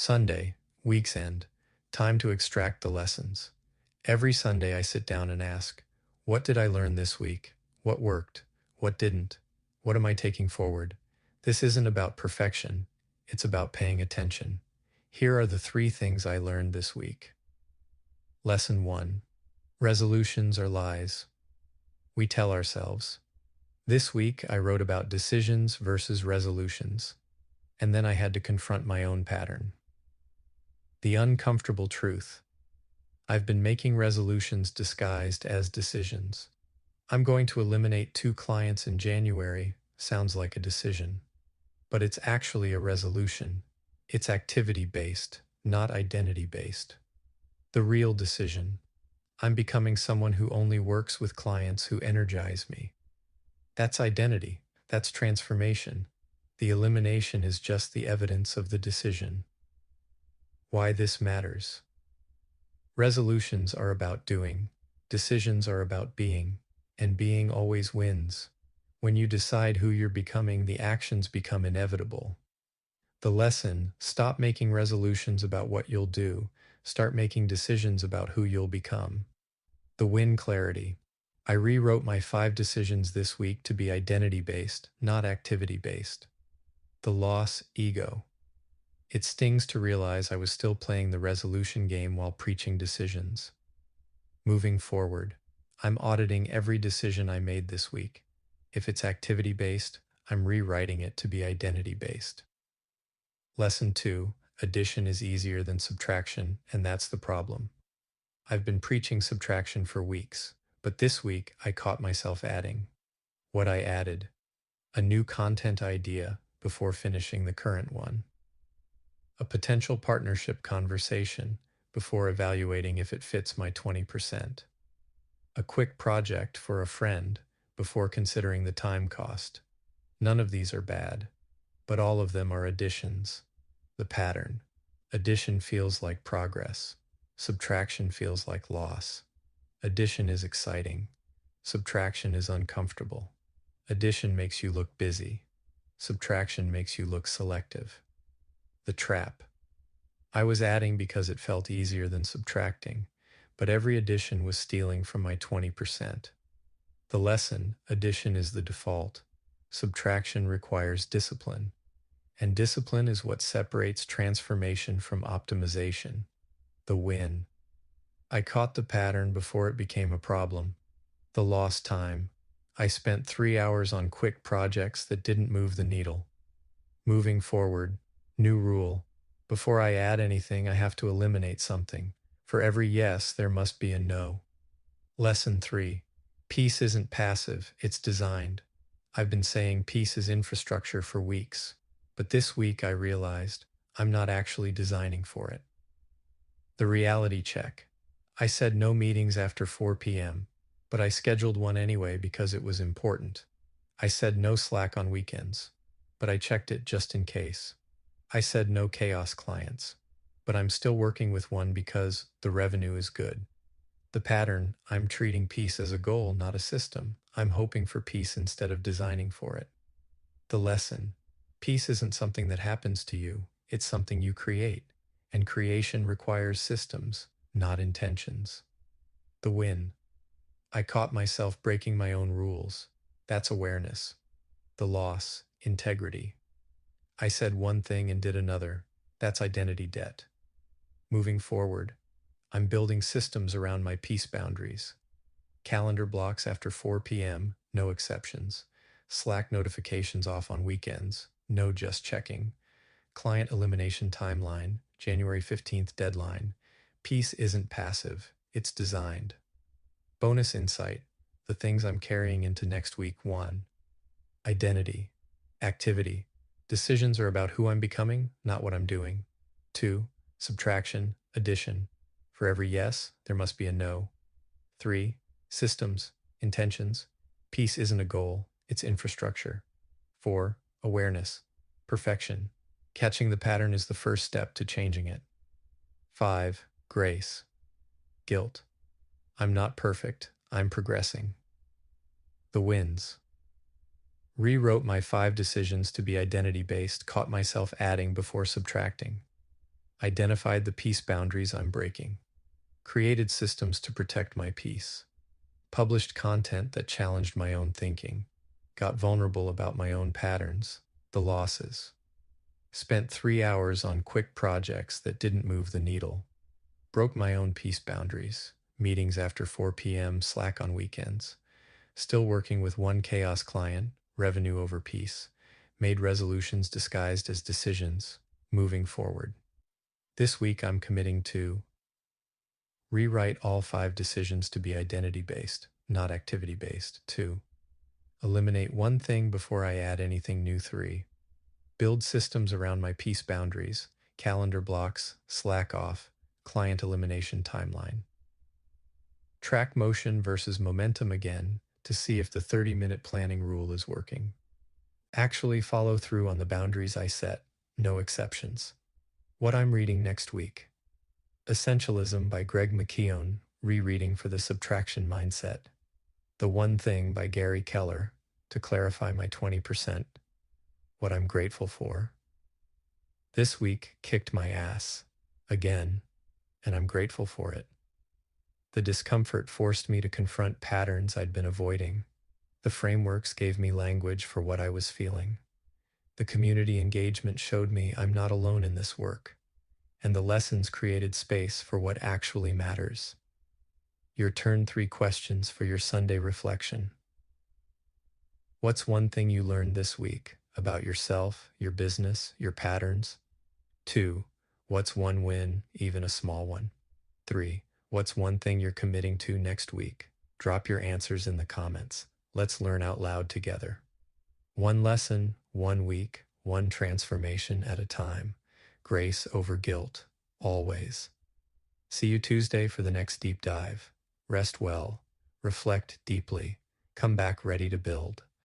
Sunday, week's end, time to extract the lessons. Every Sunday I sit down and ask, what did I learn this week? What worked? What didn't? What am I taking forward? This isn't about perfection. It's about paying attention. Here are the 3 things I learned this week. Lesson 1. Resolutions are lies. We tell ourselves. This week I wrote about decisions versus resolutions, and then I had to confront my own pattern. The uncomfortable truth. I've been making resolutions disguised as decisions. I'm going to eliminate 2 clients in January. Sounds like a decision. But it's actually a resolution. It's activity-based, not identity-based. The real decision. I'm becoming someone who only works with clients who energize me. That's identity. That's transformation. The elimination is just the evidence of the decision. Why this matters. Resolutions are about doing. Decisions are about being. And being always wins. When you decide who you're becoming, the actions become inevitable. The lesson, stop making resolutions about what you'll do. Start making decisions about who you'll become. The win clarity. I rewrote my 5 decisions this week to be identity-based, not activity-based. The loss, ego. It stings to realize I was still playing the resolution game while preaching decisions. Moving forward, I'm auditing every decision I made this week. If it's activity-based, I'm rewriting it to be identity-based. Lesson 2, addition is easier than subtraction, and that's the problem. I've been preaching subtraction for weeks, but this week I caught myself adding. What I added, a new content idea before finishing the current one. A potential partnership conversation before evaluating if it fits my 20%. A quick project for a friend before considering the time cost. None of these are bad, but all of them are additions. The pattern. Addition feels like progress. Subtraction feels like loss. Addition is exciting. Subtraction is uncomfortable. Addition makes you look busy. Subtraction makes you look selective. The trap. I was adding because it felt easier than subtracting, but every addition was stealing from my 20%. The lesson, addition is the default. Subtraction requires discipline. And discipline is what separates transformation from optimization. The win. I caught the pattern before it became a problem. The lost time. I spent 3 hours on quick projects that didn't move the needle. Moving forward. New rule. Before I add anything, I have to eliminate something. For every yes, there must be a no. Lesson 3. Peace isn't passive, it's designed. I've been saying peace is infrastructure for weeks, but this week I realized I'm not actually designing for it. The reality check. I said no meetings after 4 p.m., but I scheduled one anyway because it was important. I said no Slack on weekends, but I checked it just in case. I said no chaos clients, but I'm still working with one because the revenue is good. The pattern, I'm treating peace as a goal, not a system. I'm hoping for peace instead of designing for it. The lesson, peace isn't something that happens to you, it's something you create, and creation requires systems, not intentions. The win, I caught myself breaking my own rules. That's awareness. The loss, integrity. I said one thing and did another. That's identity debt. Moving forward, I'm building systems around my peace boundaries. Calendar blocks after 4 p.m., no exceptions. Slack notifications off on weekends, no just checking. Client elimination timeline, January 15th deadline. Peace isn't passive, it's designed. Bonus insight, the things I'm carrying into next week. 1. Identity. Activity. Decisions are about who I'm becoming, not what I'm doing. 2. Subtraction, addition. For every yes, there must be a no. 3. Systems, intentions. Peace isn't a goal, it's infrastructure. 4. Awareness, perfection. Catching the pattern is the first step to changing it. 5. Grace, guilt. I'm not perfect, I'm progressing. The wins. Rewrote my 5 decisions to be identity-based, caught myself adding before subtracting. Identified the peace boundaries I'm breaking. Created systems to protect my peace. Published content that challenged my own thinking. Got vulnerable about my own patterns, the losses. Spent 3 hours on quick projects that didn't move the needle. Broke my own peace boundaries. Meetings after 4 p.m., Slack on weekends. Still working with one chaos client, revenue over peace. Made resolutions disguised as decisions, moving forward. This week I'm committing to rewrite all 5 decisions to be identity-based, not activity-based. 2. Eliminate one thing before I add anything new. 3. Build systems around my peace boundaries, calendar blocks, Slack off, client elimination timeline. Track motion versus momentum again to see if the 30-minute planning rule is working. Actually follow through on the boundaries I set, no exceptions. What I'm reading next week. Essentialism by Greg McKeown, rereading for the subtraction mindset. The One Thing by Gary Keller, to clarify my 20%. What I'm grateful for. This week kicked my ass. Again. And I'm grateful for it. The discomfort forced me to confront patterns I'd been avoiding. The frameworks gave me language for what I was feeling. The community engagement showed me I'm not alone in this work. And the lessons created space for what actually matters. Your turn. 3 questions for your Sunday reflection. What's one thing you learned this week about yourself, your business, your patterns? 2. What's one win, even a small one? 3. What's one thing you're committing to next week? Drop your answers in the comments. Let's learn out loud together. One lesson, 1 week, one transformation at a time. Grace over guilt, always. See you Tuesday for the next deep dive. Rest well, reflect deeply, come back ready to build.